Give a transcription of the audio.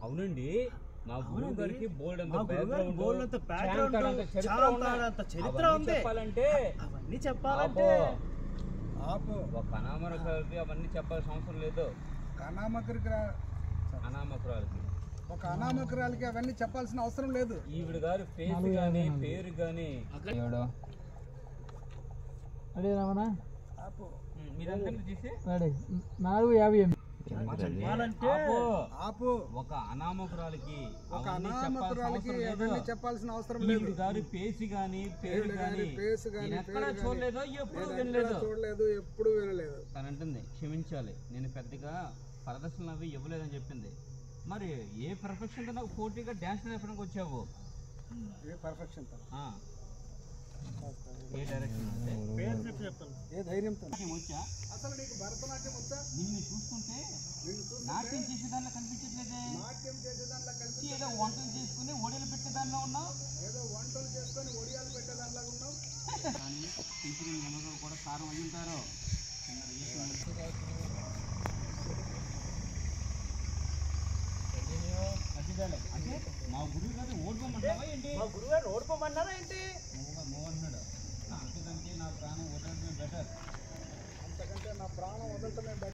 అవునండి, మా గురువు గారికి బోల్డ్ అంత చరిత్ర ఉంది. చెప్పాలంటే అవన్నీ చెప్పాలంటే ఒక అనామకురాలకి అవన్నీ చెప్పాల్సిన అవసరం లేదు. అనామకురాలకి ఒక అనామకురాలకి అవన్నీ చెప్పాల్సిన అవసరం లేదు. ఈవిడ గారి ఫేస్ గానీ పేరు గానీ అదే రావనా మీరందరినీ తీసి 458 ఒక అనామకురాలకి అవన్నీ చెప్పాల్సిన అవసరం లేదు. ఈవిడ గారి ఫేస్ గానీ పేరు గానీ ఎక్కడ చూడలేదో ఎప్పుడు వినలేదు తను అంటుంది. క్షమించాలి, నేను పెద్దగా ప్రదర్శనలు అవి ఇవ్వలేదని చెప్పింది. మరి ఏ పర్ఫెక్షన్ తో నాకు పోటీగా డాన్స్ నేర్పడానికి వచ్చావు? ఏ పర్ఫెక్షన్ ఏ డైరెక్షన్ ఏ ధైర్యంతో వచ్చా? అసలు నీకు భరతనాట్యం వచ్చా? నిన్ను చూస్తుంటే నాట్యం చేసేదానిలో కనిపించట్లేదే. నాట్యం చేసేదానిలో కనిపించే ఏదో వంటలు చేసుకుని ఒడియాలు పెట్టేదానిలో ఉన్నావు. ఏదో వంటలు చేసుకొని ఒడియాలు పెట్టేదానిలో ఉన్నావు. కానీ టీచర్ మనలో కూడా కారం అయ్యింటారు. అంటే మా గురువు గారు ఓడిపోమంటావా ఏంటి? మా గురువు గారు ఓడిపోమన్నారా ఏంటి? అన్నాడు. అంతకంటే నా ప్రాణం వదలడమే బెటర్. అంతకంటే నా ప్రాణం వదలటమే బెటర్.